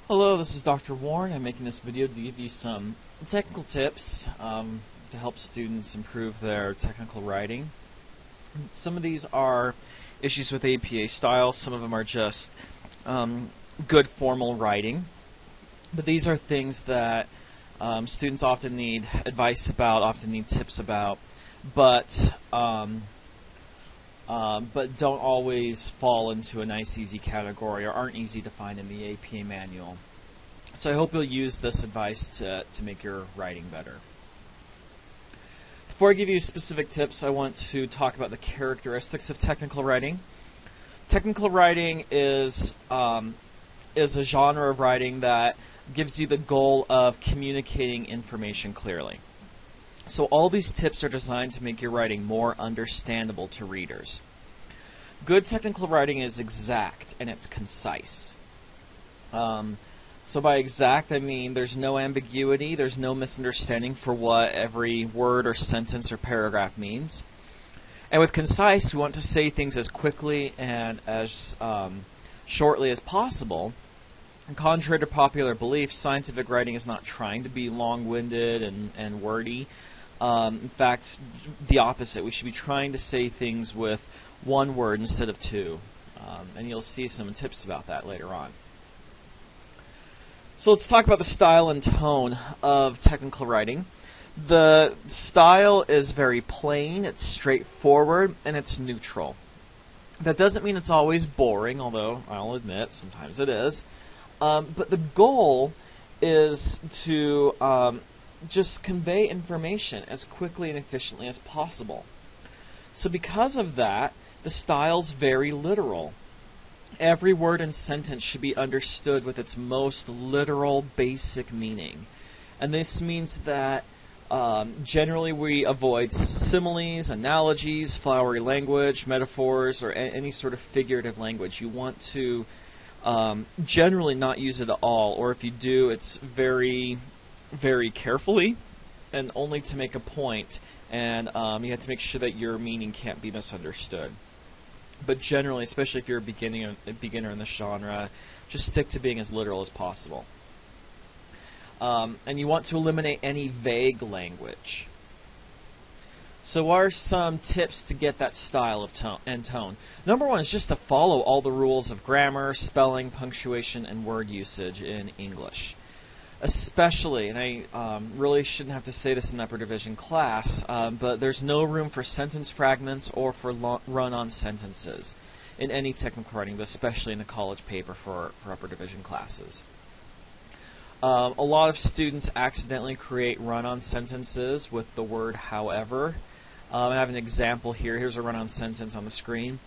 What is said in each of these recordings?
Hello, this is Dr. Warren. I'm making this video to give you some technical tips to help students improve their technical writing. Some of these are issues with APA style, some of them are just good formal writing. But these are things that students often need advice about, often need tips about, but don't always fall into a nice, easy category or aren't easy to find in the APA manual. So I hope you'll use this advice to make your writing better. Before I give you specific tips, I want to talk about the characteristics of technical writing. Technical writing is a genre of writing that gives you the goal of communicating information clearly. So all these tips are designed to make your writing more understandable to readers. Good technical writing is exact and it's concise. So by exact, I mean there's no ambiguity, there's no misunderstanding for what every word or sentence or paragraph means. And with concise, we want to say things as quickly and as shortly as possible. And contrary to popular belief, scientific writing is not trying to be long-winded and wordy. In fact, the opposite. We should be trying to say things with one word instead of two. And you'll see some tips about that later on. So let's talk about the style and tone of technical writing. The style is very plain, it's straightforward, and it's neutral. That doesn't mean it's always boring, although I'll admit sometimes it is. But the goal is to just convey information as quickly and efficiently as possible. So because of that, the style's very literal. Every word and sentence should be understood with its most literal, basic meaning. And this means that generally we avoid similes, analogies, flowery language, metaphors, or any sort of figurative language. You want to generally not use it at all, or if you do, it's very, very carefully and only to make a point, and you have to make sure that your meaning can't be misunderstood. But generally, especially if you're a beginner in this genre, just stick to being as literal as possible. And you want to eliminate any vague language. So what are some tips to get that style of tone? Number one is just to follow all the rules of grammar, spelling, punctuation, and word usage in English. Especially, and I really shouldn't have to say this in upper division class, but there's no room for sentence fragments or for run-on sentences in any technical writing, but especially in a college paper for upper division classes. A lot of students accidentally create run-on sentences with the word however. I have an example here. Here's a run-on sentence on the screen.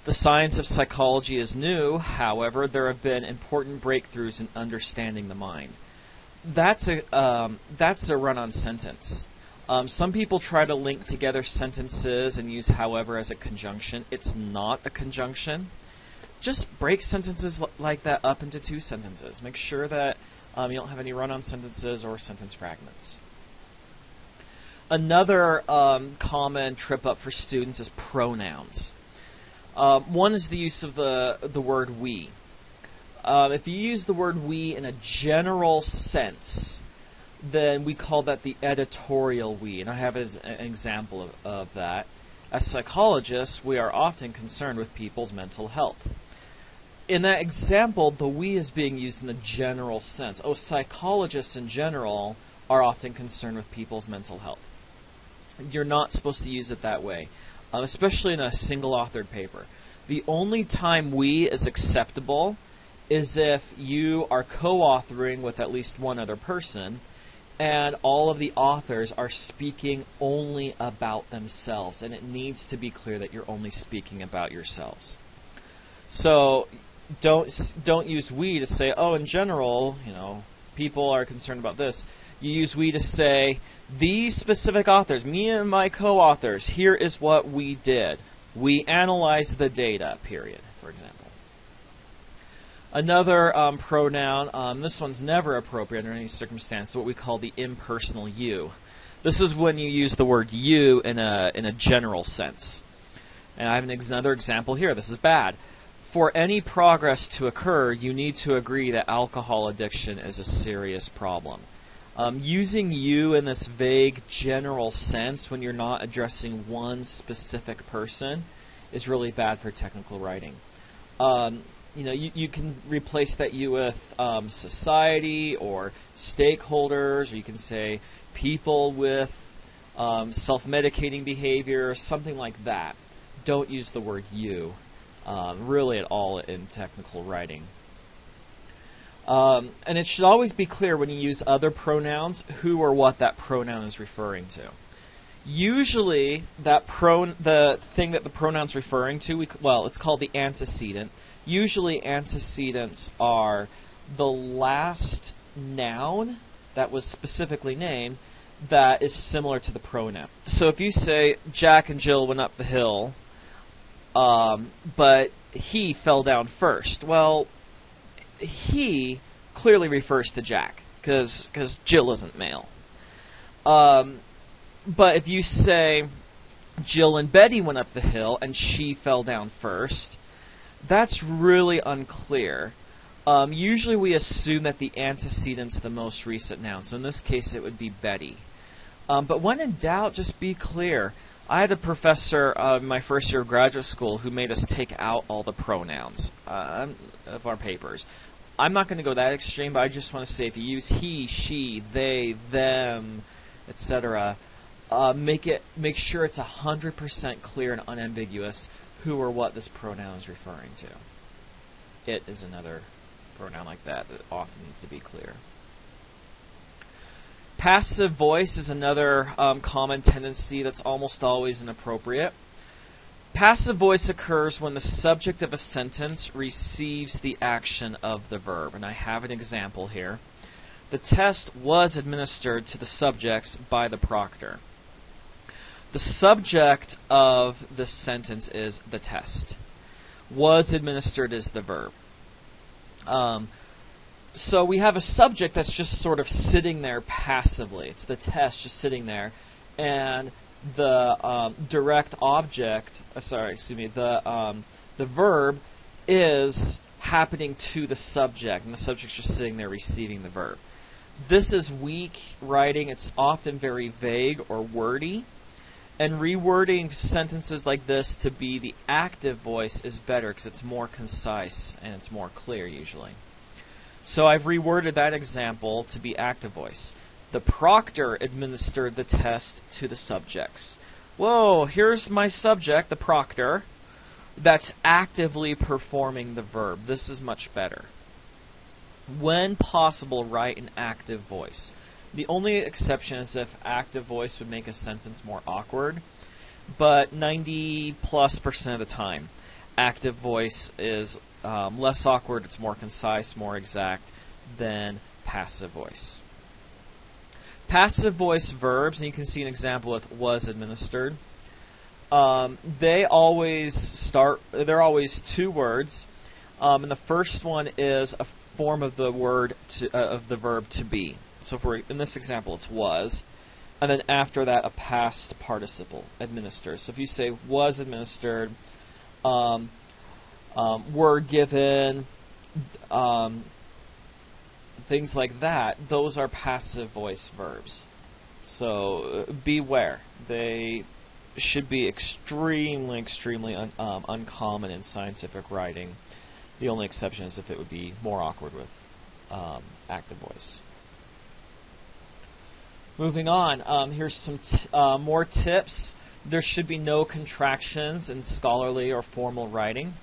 The science of psychology is new, however, there have been important breakthroughs in understanding the mind. That's a run-on sentence. Some people try to link together sentences and use however as a conjunction. It's not a conjunction. Just break sentences like that up into two sentences. Make sure that you don't have any run-on sentences or sentence fragments. Another common trip-up for students is pronouns. One is the use of the word we. If you use the word we in a general sense, then we call that the editorial we, and I have an example of that. As psychologists, we are often concerned with people's mental health. In that example, the we is being used in the general sense. Oh, psychologists in general are often concerned with people's mental health. You're not supposed to use it that way, especially in a single-authored paper. The only time we is acceptable is if you are co-authoring with at least one other person, and all of the authors are speaking only about themselves, and it needs to be clear that you're only speaking about yourselves. So don't use we to say, oh, in general, people are concerned about this. You use we to say, these specific authors, me and my co-authors, here is what we did. We analyzed the data, period, for example. Another pronoun, this one's never appropriate under any circumstance, what we call the impersonal you. This is when you use the word you in a general sense. And I have another example here. This is bad. For any progress to occur, you need to agree that alcohol addiction is a serious problem. Using you in this vague general sense when you're not addressing one specific person is really bad for technical writing. You can replace that you with society or stakeholders, or you can say people with self-medicating behavior, something like that. Don't use the word you. Really at all in technical writing. And it should always be clear when you use other pronouns who or what that pronoun is referring to. Usually, the thing that the pronoun's referring to, it's called the antecedent. Usually, antecedents are the last noun that was specifically named that is similar to the pronoun. So if you say, Jack and Jill went up the hill, but he fell down first. Well, he clearly refers to Jack, because Jill isn't male. But if you say, Jill and Betty went up the hill, and she fell down first, that's really unclear. Usually we assume that the antecedent's the most recent noun, so in this case it would be Betty. But when in doubt, just be clear. I had a professor in my first year of graduate school who made us take out all the pronouns of our papers. I'm not going to go that extreme, but I just want to say if you use he, she, they, them, etc., make sure it's 100% clear and unambiguous who or what this pronoun is referring to. It is another pronoun like that often needs to be clear. Passive voice is another common tendency that's almost always inappropriate. Passive voice occurs when the subject of a sentence receives the action of the verb. And I have an example here. The test was administered to the subjects by the proctor. The subject of the sentence is the test. Was administered is the verb. So we have a subject that's just sort of sitting there passively. It's the test just sitting there, and the direct object, the verb is happening to the subject, and the subject's just sitting there receiving the verb. This is weak writing. It's often very vague or wordy, and rewording sentences like this to be the active voice is better because it's more concise and it's more clear usually. So I've reworded that example to be active voice. The proctor administered the test to the subjects. Whoa, here's my subject, the proctor, that's actively performing the verb. This is much better. When possible, write an active voice. The only exception is if active voice would make a sentence more awkward, but 90+% of the time, active voice is less awkward, it's more concise, more exact than passive voice. Passive voice verbs, and you can see an example with was administered, they're always two words, and the first one is a form of the verb to be. So in this example it's was, and then after that a past participle, administered. So if you say was administered, were given, things like that, those are passive voice verbs. So beware. They should be extremely uncommon in scientific writing. The only exception is if it would be more awkward with active voice. Moving on, here's some more tips. There should be no contractions in scholarly or formal writing.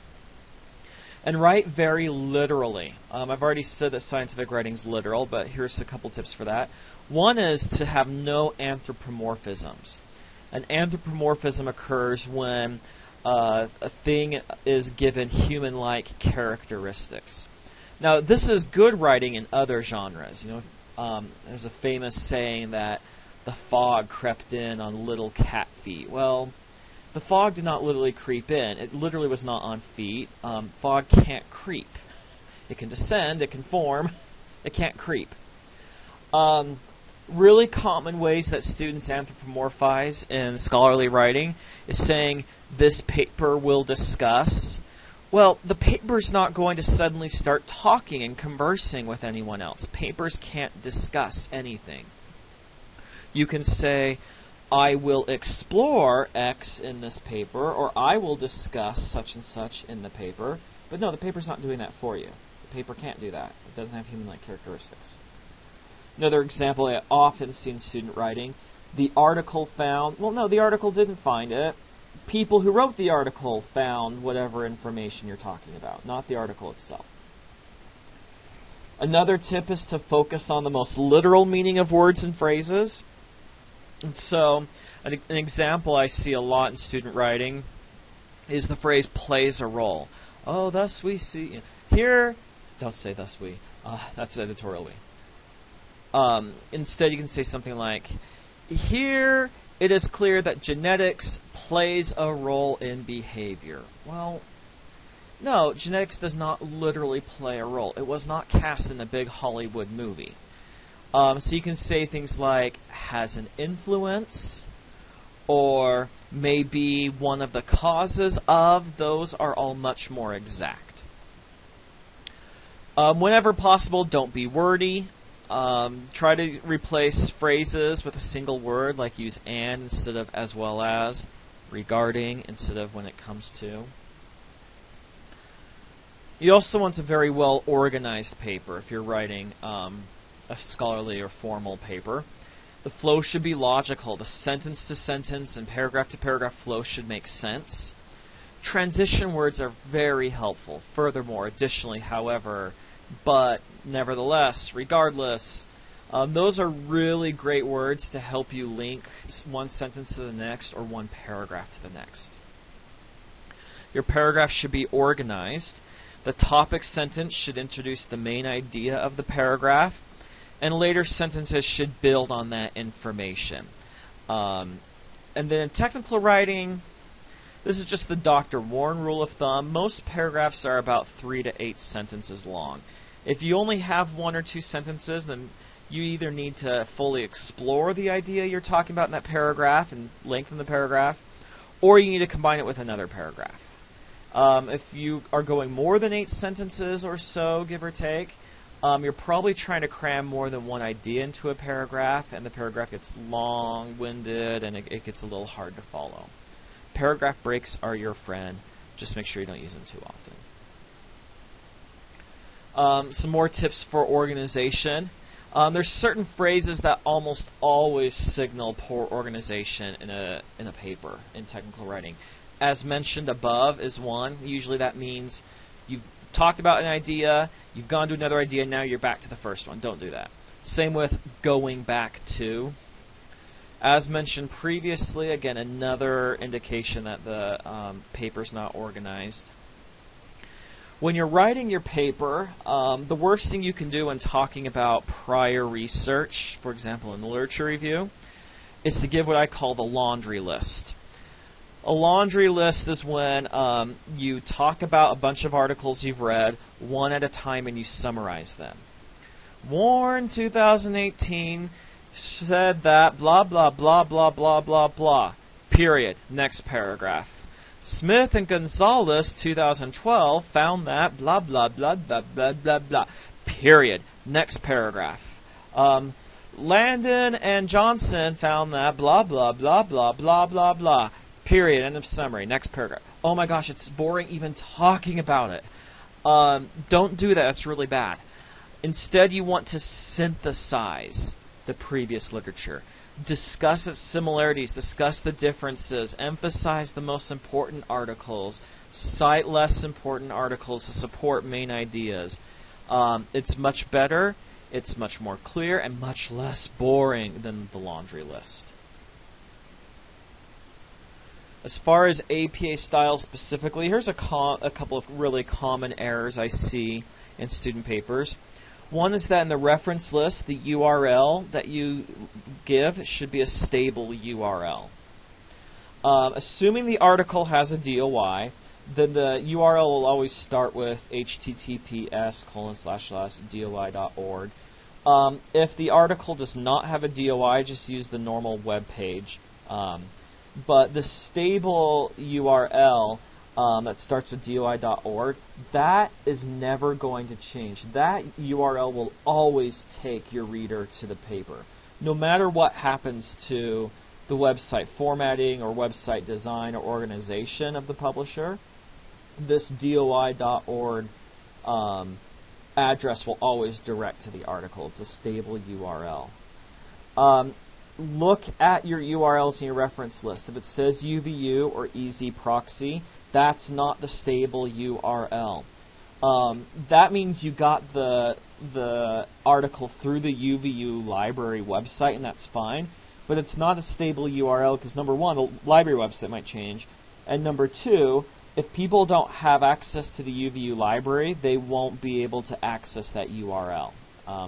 And write very literally. I've already said that scientific writing is literal, but here's a couple tips for that. One is to have no anthropomorphisms. An anthropomorphism occurs when a thing is given human-like characteristics. Now, this is good writing in other genres. There's a famous saying that the fog crept in on little cat feet. Well, the fog did not literally creep in. It literally was not on feet. Fog can't creep. It can descend, it can form, it can't creep. Really common ways that students anthropomorphize in scholarly writing is saying, this paper will discuss, Well, the paper's not going to suddenly start talking and conversing with anyone else. Papers can't discuss anything. You can say, I will explore X in this paper, or I will discuss such and such in the paper. But no, the paper's not doing that for you. The paper can't do that. It doesn't have human-like characteristics. Another example I often see in student writing, the article found... Well, no, the article didn't find it. People who wrote the article found whatever information you're talking about, not the article itself. Another tip is to focus on the most literal meaning of words and phrases. And so, an example I see a lot in student writing is the phrase plays a role. Oh, thus we see... Here... Don't say thus we. That's editorial we. Instead, you can say something like, here it is clear that genetics plays a role in behavior. Well, no, genetics does not literally play a role. It was not cast in a big Hollywood movie. So you can say things like, has an influence, or may be one of the causes of. Those are all much more exact. Whenever possible, don't be wordy. Try to replace phrases with a single word, like use and instead of as well as, regarding instead of when it comes to. You also want a very well organized paper if you're writing a scholarly or formal paper. The flow should be logical. The sentence to sentence and paragraph to paragraph flow should make sense. Transition words are very helpful. Furthermore, additionally, however, but, nevertheless, regardless, those are really great words to help you link one sentence to the next or one paragraph to the next. Your paragraph should be organized. The topic sentence should introduce the main idea of the paragraph, and later sentences should build on that information. And then in technical writing, this is just the Dr. Warren rule of thumb. Most paragraphs are about 3 to 8 sentences long. If you only have 1 or 2 sentences, then you either need to fully explore the idea you're talking about in that paragraph and lengthen the paragraph, or you need to combine it with another paragraph. If you are going more than 8 sentences or so, give or take, you're probably trying to cram more than one idea into a paragraph, and the paragraph gets long-winded and it gets a little hard to follow. Paragraph breaks are your friend. Just make sure you don't use them too often. Some more tips for organization. There's certain phrases that almost always signal poor organization in a paper in technical writing. As mentioned above is one. Usually that means you've talked about an idea, you've gone to another idea, now you're back to the first one. Don't do that. Same with going back to. As mentioned previously, again, another indication that the paper's not organized. When you're writing your paper, the worst thing you can do when talking about prior research, for example in the literature review, is to give what I call the laundry list. A laundry list is when you talk about a bunch of articles you've read, one at a time, and you summarize them. Warren, 2018, said that blah, blah, blah, blah, blah, blah, blah. Period. Next paragraph. Smith and Gonzalez, 2012, found that blah, blah, blah, blah, blah, blah, blah. Period. Next paragraph. Landon and Johnson found that blah, blah, blah, blah, blah, blah, blah. Period. End of summary. Next paragraph. Oh my gosh, it's boring even talking about it. Don't do that. That's really bad. Instead, you want to synthesize the previous literature. Discuss its similarities, discuss the differences, emphasize the most important articles, cite less important articles to support main ideas. It's much better, it's much more clear, and much less boring than the laundry list. As far as APA style specifically, here's a couple of really common errors I see in student papers. One is that in the reference list, the URL that you give should be a stable URL. Assuming the article has a DOI, then the URL will always start with https://doi.org. If the article does not have a DOI, just use the normal web page. But the stable URL that starts with doi.org, that is never going to change. That URL will always take your reader to the paper. No matter what happens to the website formatting or website design or organization of the publisher, this doi.org address will always direct to the article. It's a stable URL. Look at your URLs in your reference list. If it says UVU or easy proxy, that's not the stable URL. That means you got the article through the UVU library website, and that's fine. But it's not a stable URL because, number one, the library website might change. And number two, if people don't have access to the UVU library, they won't be able to access that URL.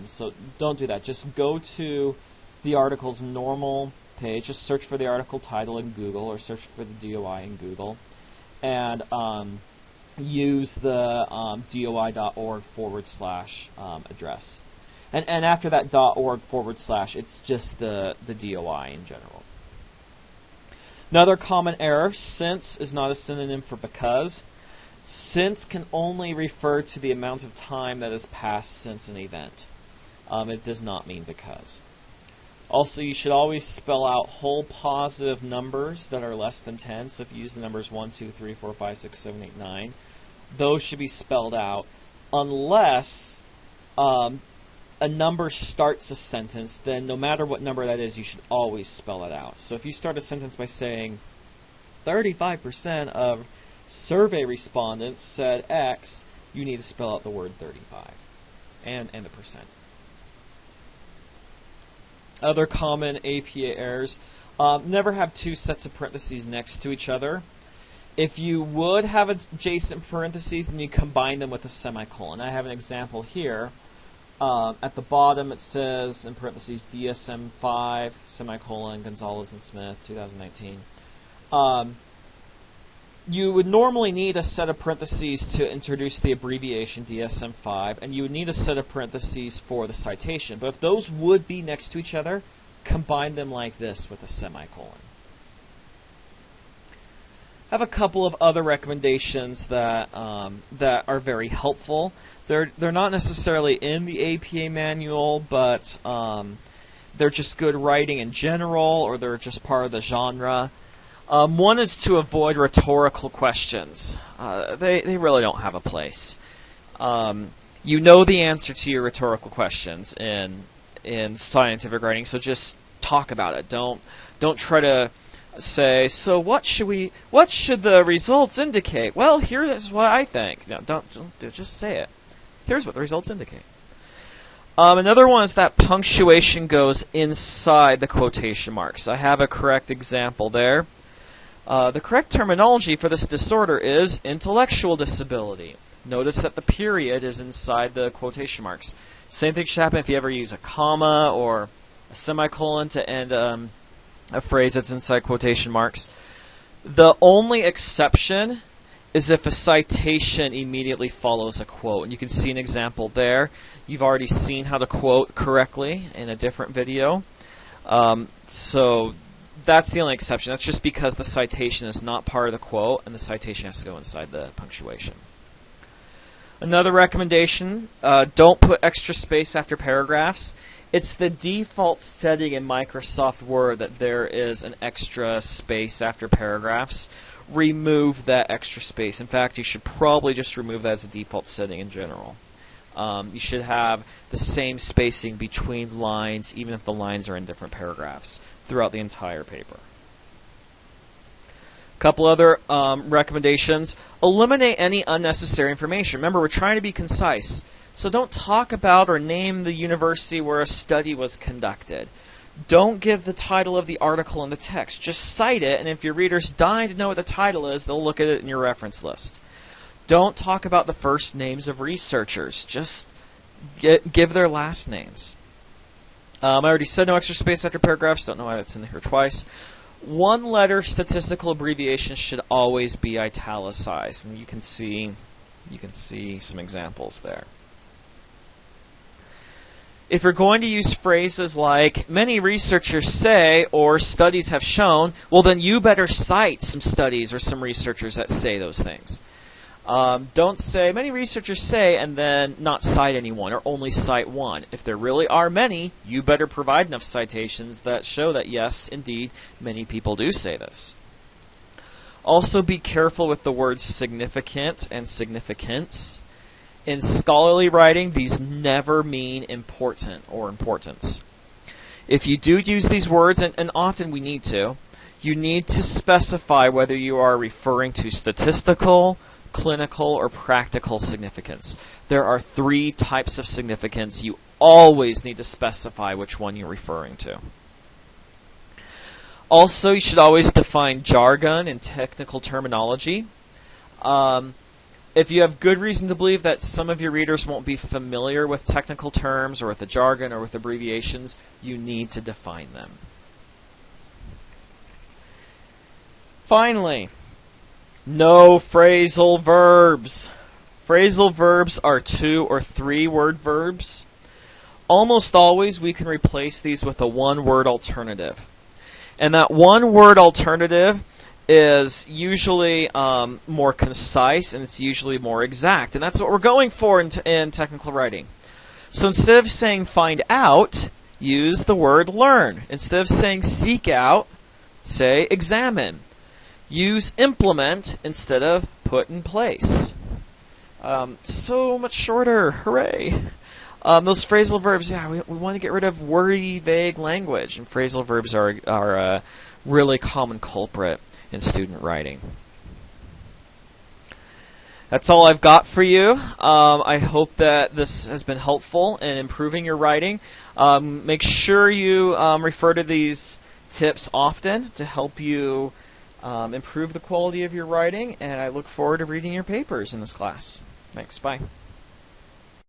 So don't do that. Just go to the article's normal page. Just search for the article title in Google or search for the DOI in Google. And use the doi.org / address. And after that .org / it's just the DOI in general. Another common error, since is not a synonym for because. Since can only refer to the amount of time that has passed since an event. It does not mean because. Also, you should always spell out whole positive numbers that are less than 10. So if you use the numbers 1, 2, 3, 4, 5, 6, 7, 8, 9, those should be spelled out unless a number starts a sentence. Then no matter what number that is, you should always spell it out. So if you start a sentence by saying 35% of survey respondents said X, you need to spell out the word 35 and the percent. Other common APA errors. Never have two sets of parentheses next to each other. If you would have adjacent parentheses, then you combine them with a semicolon. I have an example here. At the bottom it says, in parentheses, DSM-5, semicolon, Gonzalez and Smith, 2019. You would normally need a set of parentheses to introduce the abbreviation DSM-5, and you would need a set of parentheses for the citation. But if those would be next to each other, combine them like this with a semicolon. I have a couple of other recommendations that that are very helpful. They're not necessarily in the APA manual, but they're just good writing in general, or they're just part of the genre. One is to avoid rhetorical questions. They really don't have a place. You know the answer to your rhetorical questions in scientific writing, so just talk about it. Don't try to say, so what should the results indicate? Well, here's what I think. No, don't just say it. Here's what the results indicate. Another one is that punctuation goes inside the quotation marks. I have a correct example there. The correct terminology for this disorder is intellectual disability. Notice that the period is inside the quotation marks. Same thing should happen if you ever use a comma or a semicolon to end a phrase that's inside quotation marks. The only exception is if a citation immediately follows a quote. And you can see an example there. You've already seen how to quote correctly in a different video. So that's the only exception. That's just because the citation is not part of the quote, and the citation has to go inside the punctuation. Another recommendation, don't put extra space after paragraphs. It's the default setting in Microsoft Word that there is an extra space after paragraphs. Remove that extra space. In fact, you should probably just remove that as a default setting in general. You should have the same spacing between lines, even if the lines are in different paragraphs, throughout the entire paper. A couple other recommendations. Eliminate any unnecessary information. Remember, we're trying to be concise. So don't talk about or name the university where a study was conducted. Don't give the title of the article in the text. Just cite it, and if your reader's dying to know what the title is, they'll look at it in your reference list. Don't talk about the first names of researchers. Just give their last names. I already said no extra space after paragraphs. Don't know why that's in here twice. One-letter statistical abbreviations should always be italicized, and you can see some examples there. If you're going to use phrases like many researchers say or studies have shown, well then you better cite some studies or some researchers that say those things. Don't say many researchers say and then not cite anyone or only cite one. If there really are many, you better provide enough citations that show that yes, indeed, many people do say this. Also be careful with the words significant and significance. In scholarly writing, these never mean important or importance. If you do use these words, and often we need to, you need to specify whether you are referring to statistical, clinical, or practical significance. There are 3 types of significance. You always need to specify which one you're referring to. Also, you should always define jargon and technical terminology. If you have good reason to believe that some of your readers won't be familiar with technical terms or with the jargon or with abbreviations, you need to define them. Finally, no phrasal verbs. Phrasal verbs are 2 or 3 word verbs. Almost always we can replace these with a one-word alternative. And that one-word alternative is usually more concise, and it's usually more exact. And that's what we're going for in technical writing. So instead of saying find out, use the word learn. Instead of saying seek out, say examine. Use implement instead of put in place. So much shorter. Hooray! Those phrasal verbs, yeah, we want to get rid of wordy, vague language. And phrasal verbs are a really common culprit in student writing. That's all I've got for you. I hope that this has been helpful in improving your writing. Make sure you refer to these tips often to help you improve the quality of your writing, and I look forward to reading your papers in this class. Thanks. Bye.